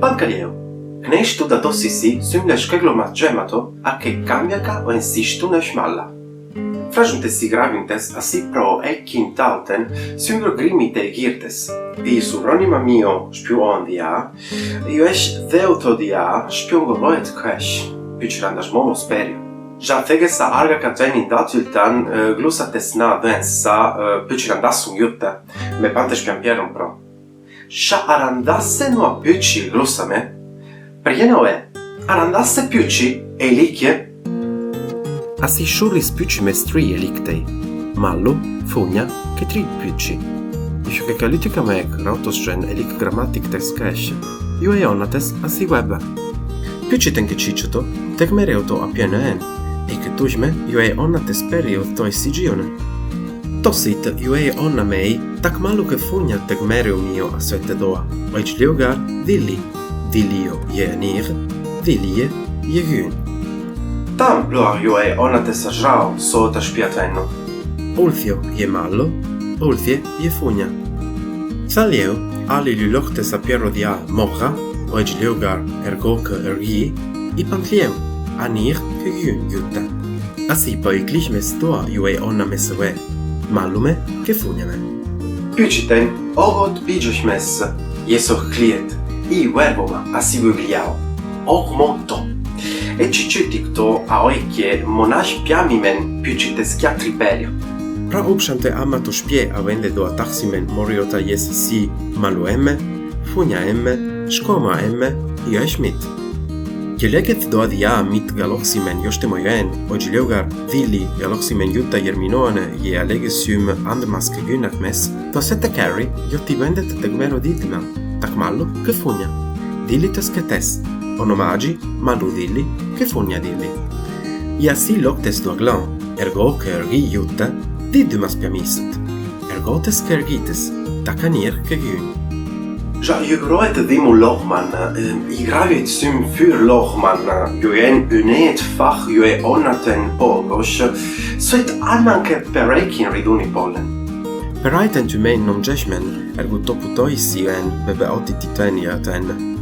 Pancaleu, knești tu da tossisi sumle skeglomat gemato a che cambiaca o insistu na schmalla. Frajunte si gravintes assi pro eckin tauten sumro grimite girtes. I suronima mio spiu ondia, io es theotodia spiungo loet crash, pichirandas momo sperio. Ja tegesa arga cateni datultan glusates na densa pichirandassum jutta, me pantes piampieron pro. Sha arandasse no a pichi glusame, prieno arandasse pichi e likie. Assi sciurris pici mestri elictei, mallo, fogna, che tri pici. Iscio che calitica meg rautosgen elic grammatic tes cresce, io e onnates assi webba. Pici ten che cicciato, tec mereuto a piene e che tujme io e onnates period to esigione. Tossit io e onna mei, tac mallo che fogna tec mereu mio a sette doa, oic liogar dilli io je anir, dillie je gun. Tam pluar io e onnates ajrao so ta spiatenno. Ulfio je mallo, ulfie je fogna. Thalieu, ali lulochtes a piero dia morra, oic liogar ergo che ergi, i pantlieu, anir che gun jutta. Assi poi clichmes toa io e onna mesue, mallume che fogname. Piciten, ogot bijos mess, jesoch cliet, i verboma assi vugliao, ogmonto. E cicciuticto a oichie monash piamimen picites chiatriperio. Pra upshante amato spie avende do ataximen moriota jes si malu emme, fogna emme, skoma emme, io e schmidt. Geleget do adia mit galoximen joste mojen, ogi leugar dilli galoximen jutta jerminoane je alegesium andmaske gynak mes, to sette carry jotti vendet tegmero didima, tak mallo che fogna. Dillites che tes, onomagi, mallu dilli, che fogna dilli. I assi loctes do aglan, ergo che ergi jutta, didumas piamisset. Ergotes che ergites, tacanir che gun. Ja, je groet dimu lochman, i gravit sum für lochman, jo en unet fach jo e onnaten pogos, soit ananke perekin riduni pollen. Peraiten tu mein non jesmen, ergo toputoisi en bebe otititenia ten.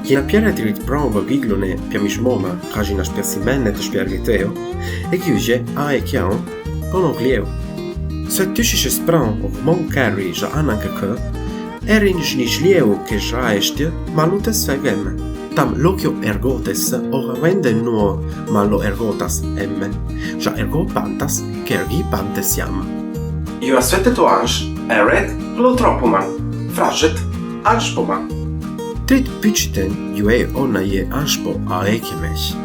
Jena piera dirit prova giglone piamismoma, ragina spiasimenne te spiargeteo, e chiuge a e chiao, con oglieu. Se tuscisce spran o mon carry ja ananke că, erin jnijlieu che ja estia, malutes fegem. Tam locio ergotes, ora vende nuo malo ergotas emme, ja ergo pantas, che ergi pantes iam. Io asvete to ange, eret plotropuman, fraget anspoman. Trit piciten io e onna je anspo a ekimes.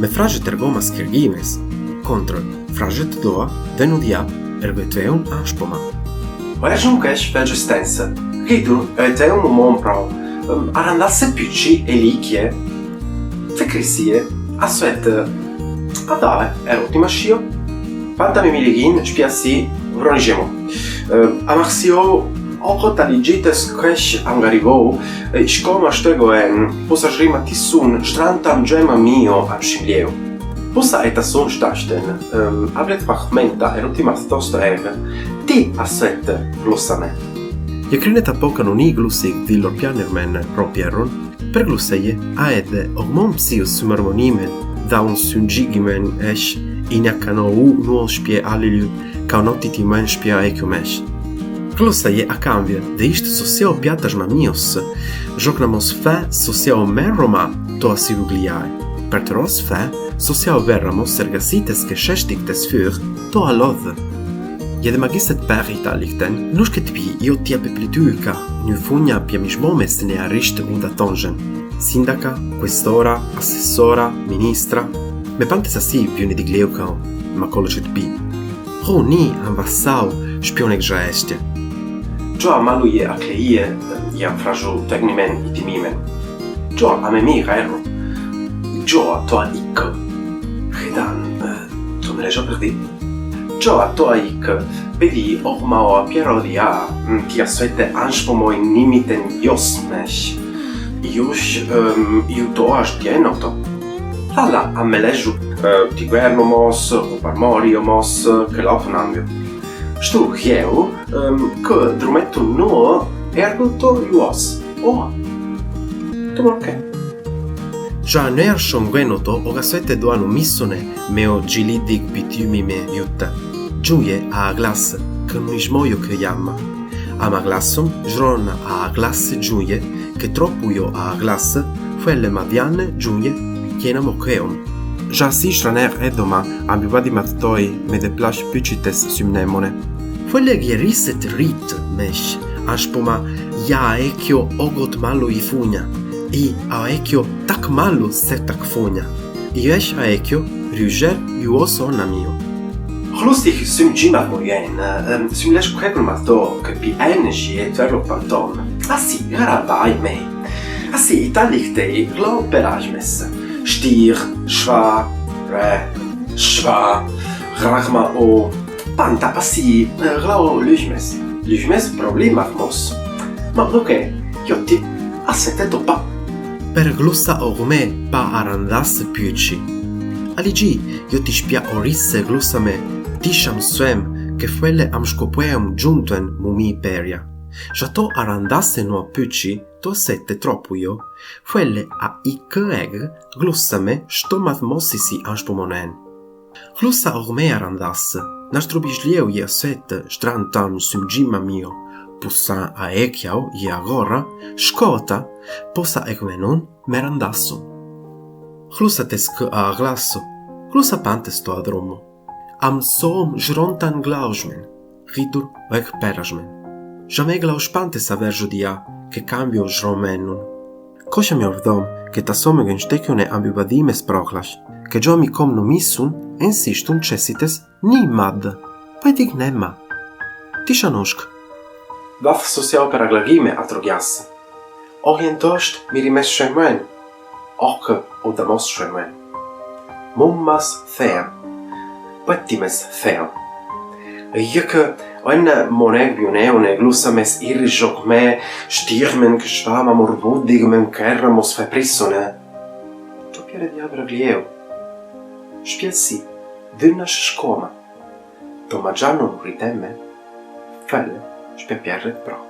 Me fraget ergomas kergimes, contra fraget doa denudia ergoteun anspoma. Oerjunkesh vegestense, ridu eteum mon pro, arandasse pici e lichie, fecrisie, asvete, adave, erotima schio, pantami miligin, spiassi, vronigemo. Amaxio, Ogot aligites crash angarigo, scoma stego posa rima tissun strantam gema mio a scimlieu. Posa eta son stasten, ablet fragmenta erotimas tosta ti assette glossame. Je crineta poca non iglusig villor pianermen propieron, per glusseie aede ogmon psius sumarmonimen, da un sungigimen esch, inacano nuo spie aliliu, caunotiti men spia eciomesh. Glossaie a cambia de isto social piatas mamios, jocnamos fe social merroma to asirugliae. Per teros fe social verramos sergasites que shestictes für to alod. Je de magistet per italicten, nusket pi io tia peplituica, nu fogna piamismomes ne ariste unda tongen. Sindaca, questora, assessora, ministra, me pantes assi viune di gleucao, ma colocet pi. Ho ni anvassau spionec ja estia. Joa malu je akleie, iam fraju tegnimen itimimen. Joa amemi rero. Joa toa ik. Redan, tu me lejo perdi. Joa toa ik, pedi ormao a pierodia, ti asvete anspomo in nimiten josmesh. Ius, iu toaš tienoto. Tala a me leju, ti guernomos, oparmoriomos, che laufnambio. Stu hieu, că drumetul nouă ergo to iuos. O, Tomorke. Già ner shomgrenoto o gasete doanu missone meo gilidig pitiumime jutta. Giuje a glas, că nu moio că jamma. Ama glasom, jrona a glas giuje, che troppuio a glas, felle mavianne giuje, chiena moceon. Ja si straner edoma, ambivadi mattoi, me de plash pycites symnemone. Felle gieriset rit, mesh, ashpoma, ja ekio ogot malo i funia. I a ekio tak malo se tak funia. I esh a ekio, rüger juoso na mio. Lustig sym gimat moyen, sym lesh quegul mato, che pi energie et verlo panton. Assi, gara vai mei. Assi, italich tei, glo perajmes. Stier, schwa, schwa, rachma o, panta, assi, glo lujmes. Lujmes problema mos. Ma ok, io ti assete topa. Per glussa orme pa arandas pyci. Aligi, io ti spia orisse glussame, tisham suem, che felle am scopueam giuntuen mumi peria. Jato arandasse no pyci, to sette troppuio, felle a eg glussame stomat mossisi anstomonen. Glussa orme arandasse, nastro bislieu ia sette strantam sum gimma mio, pussa a echiau ia agora, scota, possa egmenon merandasso. Glussa tescă a glasso, glussa pantes to adromo. Am som jrontan glausmen, ridur vec perasmen. Jamais glaus pantes averjo dia, che cambio jromenun. Cosa mi ordom, che ta somegen stecione ambivadimes prochlas, che jo mi com nomissun, insistun cessites ni mad, paedig nemma. Tishanushk. Vaf social per aglagime atrogiasse. Orientost mi rimes schemen, ocche o damos schemen. Mummas fer, pettimes fer. Jeke, eine moneg bioneone glussames irrijoc me, stirmen geschwama morbudigmen kerramos feprissone. To piere di abraglieu. Spielsi, dünnas scoma. To magiano ritemme, felle, spepierret pro.